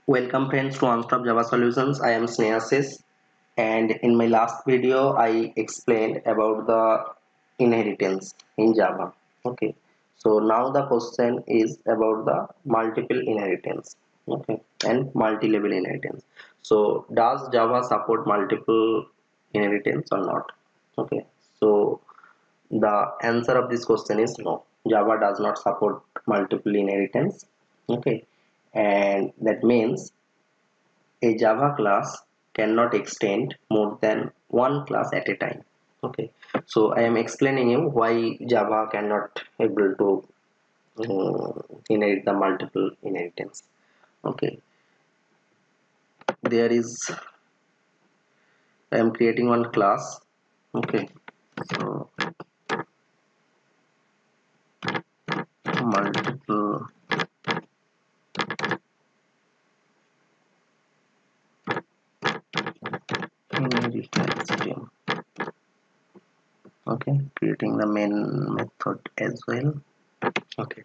Welcome friends to OnStop Java Solutions. I am Snehasis, and in my last video I explained about the inheritance in Java. Okay, so now the question is about the multiple inheritance. Okay, and multi-level inheritance. So does Java support multiple inheritance or not? Okay, so the answer of this question is no. Java does not support multiple inheritance. Okay, and that means a Java class cannot extend more than one class at a time. Okay, so I am explaining you why Java cannot able to inherit the multiple inheritance. Okay, there is I am creating one class. Okay, so multiple inheritance stream. Okay, creating the main method as well. Okay,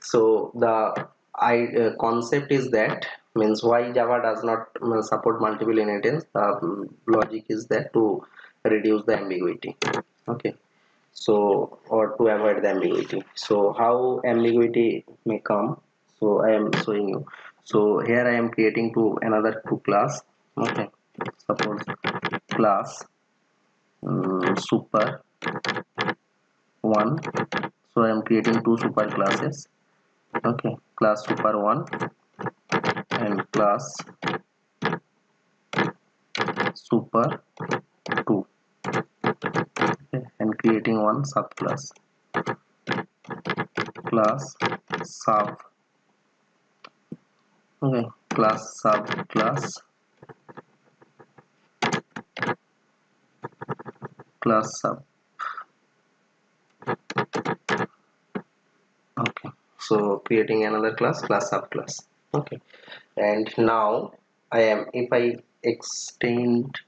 so the concept is that means why Java does not support multiple inheritance. The logic is that to reduce the ambiguity. Okay, so or to avoid the ambiguity. So how ambiguity may come, so I am showing you. So here I am creating two class. Okay, suppose class super one. So I am creating two super classes. Okay, class super one and class super 2. Okay, and creating one subclass, class sub. Okay, class subclass, class sub. Okay, so creating another class subclass. Okay, and now I am, if I extend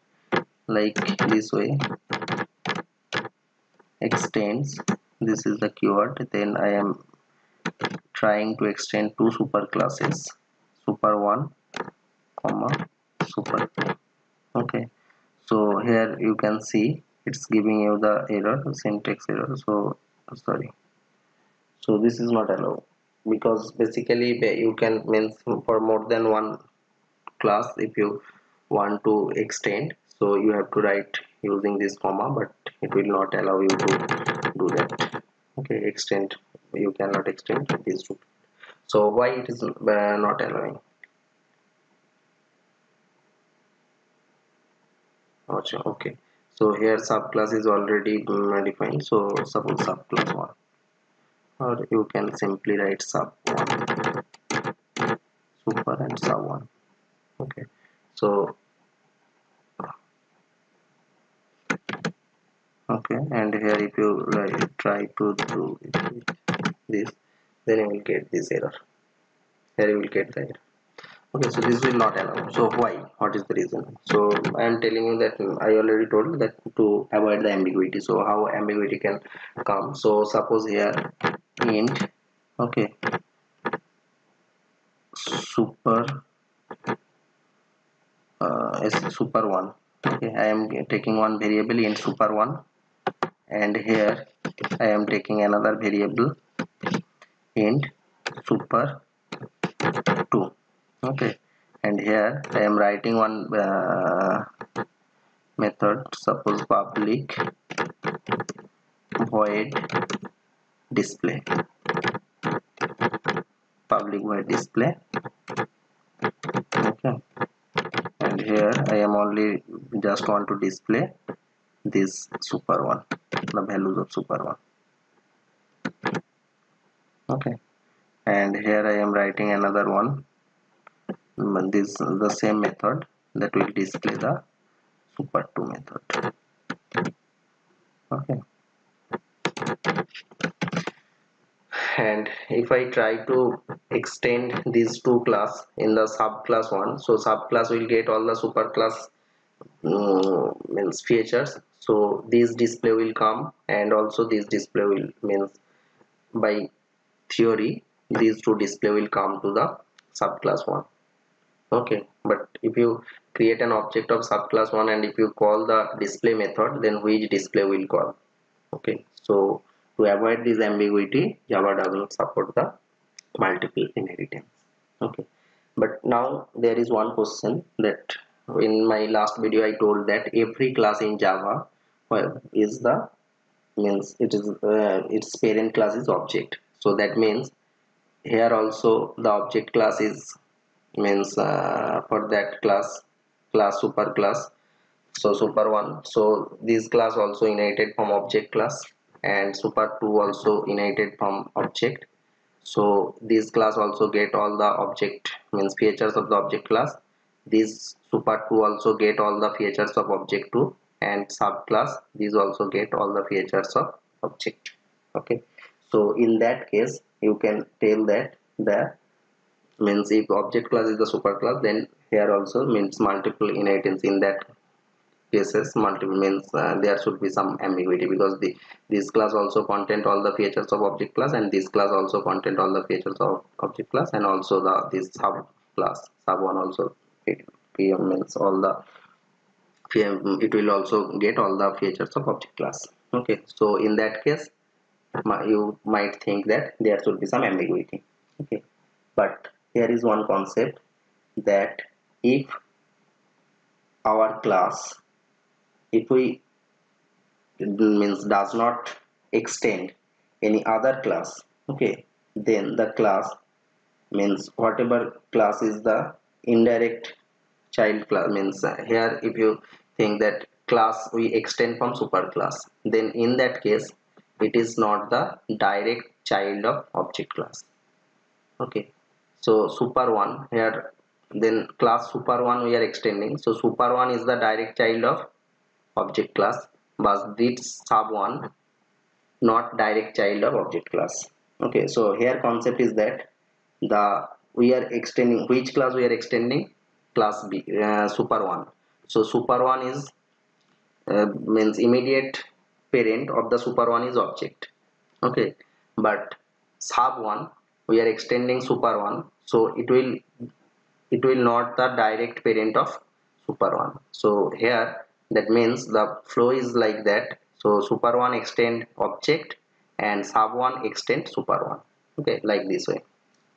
like this way, extends, this is the keyword, then I am trying to extend two super classes, super 1 comma super 2. Okay, so here you can see it's giving you the error, syntax error. So sorry, so this is not allowed, because basically you can means for more than one class, if you want to extend, so you have to write using this comma, but it will not allow you to do that. Okay, extend, you cannot extend these two. So why it is not allowing? Okay, so here subclass is already defined, so suppose subclass 1, or you can simply write sub 1 super and sub 1. Okay, so okay, and here if you try to do this, then you will get this error. Here you will get the error. Okay, so this will not allow. So why? What is the reason? So I am telling you that I already told that to avoid the ambiguity. So how ambiguity can come? So suppose here int, okay, super is super 1. Okay, I am taking one variable in super 1, and here I am taking another variable int super 2. Okay, and here I am writing one method, suppose public void display, public void display. Okay, and here I am only just want to display this super 1, the values of super 1. Okay, and here I am writing another one, this the same method that will display the super 2 method. Okay, and if I try to extend these two class in the subclass 1, so subclass will get all the superclass means features. So this display will come, and also this display will means by theory these two display will come to the subclass 1. Okay, but if you create an object of subclass 1 and if you call the display method, then which display will call? Okay, so to avoid this ambiguity, Java does not support the multiple inheritance. Okay, but now there is one question that in my last video I told that every class in Java, well, is the means it is its parent class is object. So that means here also the object class is means for that class super class, so super 1, so this class also inherited from object class, and super 2 also inherited from object. So this class also get all the object means features of the object class. This super 2 also get all the features of object 2, and subclass these also get all the features of object. Okay, so in that case you can tell that the means if object class is the superclass, then here also means multiple inheritance. In that cases multiple means there should be some ambiguity, because this class also contain all the features of object class, and this class also contain all the features of object class, and also the this sub class sub one also it means all the it will also get all the features of object class. Okay, so in that case you might think that there should be some ambiguity. Okay, but here is one concept, that if our class, if we means does not extend any other class, okay, then the class means whatever class is the indirect child class, means here if you think that class we extend from superclass, then in that case it is not the direct child of object class. Okay, so super 1 here, then class super 1 we are extending, so super 1 is the direct child of object class, but this sub 1 not direct child of object class. Okay, so here concept is that the we are extending which class we are extending, class b super 1. So super 1 is means immediate parent of the super 1 is object. Okay, but sub 1 we are extending super 1, so it will not the direct parent of super 1. So here that means the flow is like that, so super 1 extend object and sub 1 extend super 1. Okay, like this way.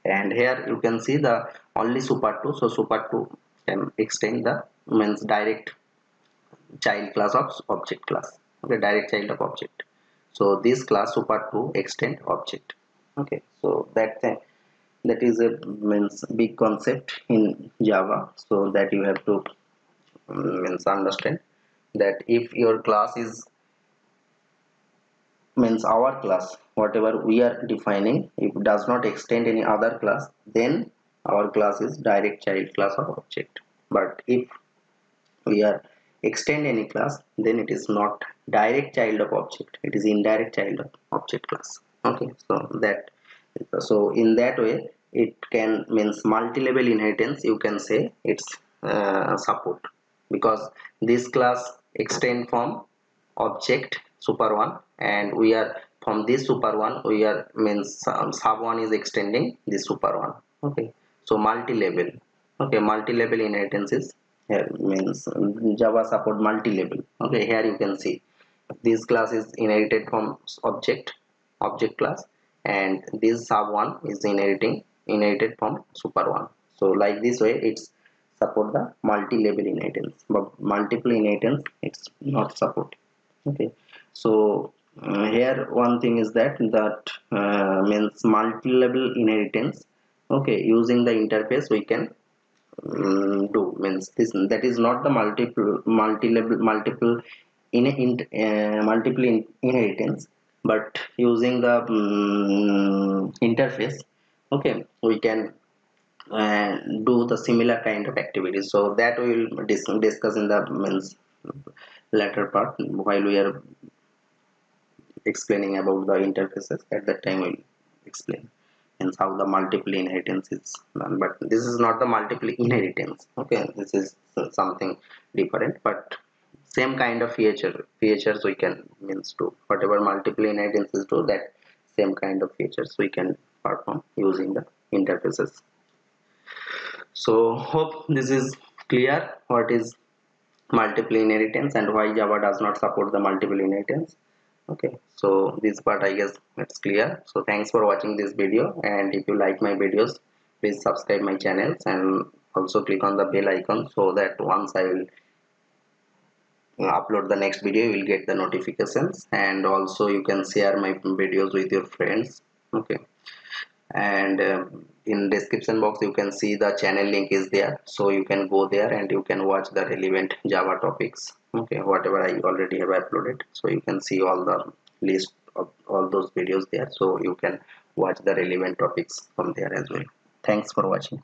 And here you can see the only super 2, so super 2 can extend the means direct child class of object class. Okay, direct child of object. So this class super 2 extend object. Okay, so that is a means big concept in Java, so that you have to means understand that if your class is means our class whatever we are defining, if it does not extend any other class, then our class is direct child class of object. But if we are extend any class, then it is not direct child of object, it is indirect child of object class. Okay, so that, so in that way it can means multi-level inheritance, you can say it's support, because this class extend from object super 1, and we are from this super 1 we are means sub 1 is extending this super 1. Okay, so multi-level. Okay, multi-level inheritance is here means Java support multi-level. Okay, here you can see this class is inherited from object class, and this sub 1 is inherited from super 1. So like this way it's support the multi-level inheritance, but multiple inheritance it's not support. Okay, so here one thing is that means multi-level inheritance. Okay, using the interface we can do means this, that is not the multi-level multiple inheritance, but using the interface, okay, we can do the similar kind of activities. So that we will discuss in the means latter part, while we are explaining about the interfaces. At that time we'll explain and how the multiple inheritance is done, but this is not the multiple inheritance. Okay, this is something different, but same kind of features we can means do whatever multiple inheritances do, that same kind of features we can perform using the interfaces. So hope this is clear what is multiple inheritance and why Java does not support the multiple inheritance. Okay, so this part I guess it's clear. So thanks for watching this video, and if you like my videos, please subscribe my channels and also click on the bell icon so that once I will upload the next video you will get the notifications, and also you can share my videos with your friends. Okay, and in description box you can see the channel link is there, so you can go there and you can watch the relevant Java topics. Okay, whatever I already have uploaded, so you can see all the list of all those videos there, so you can watch the relevant topics from there as well. Thanks for watching.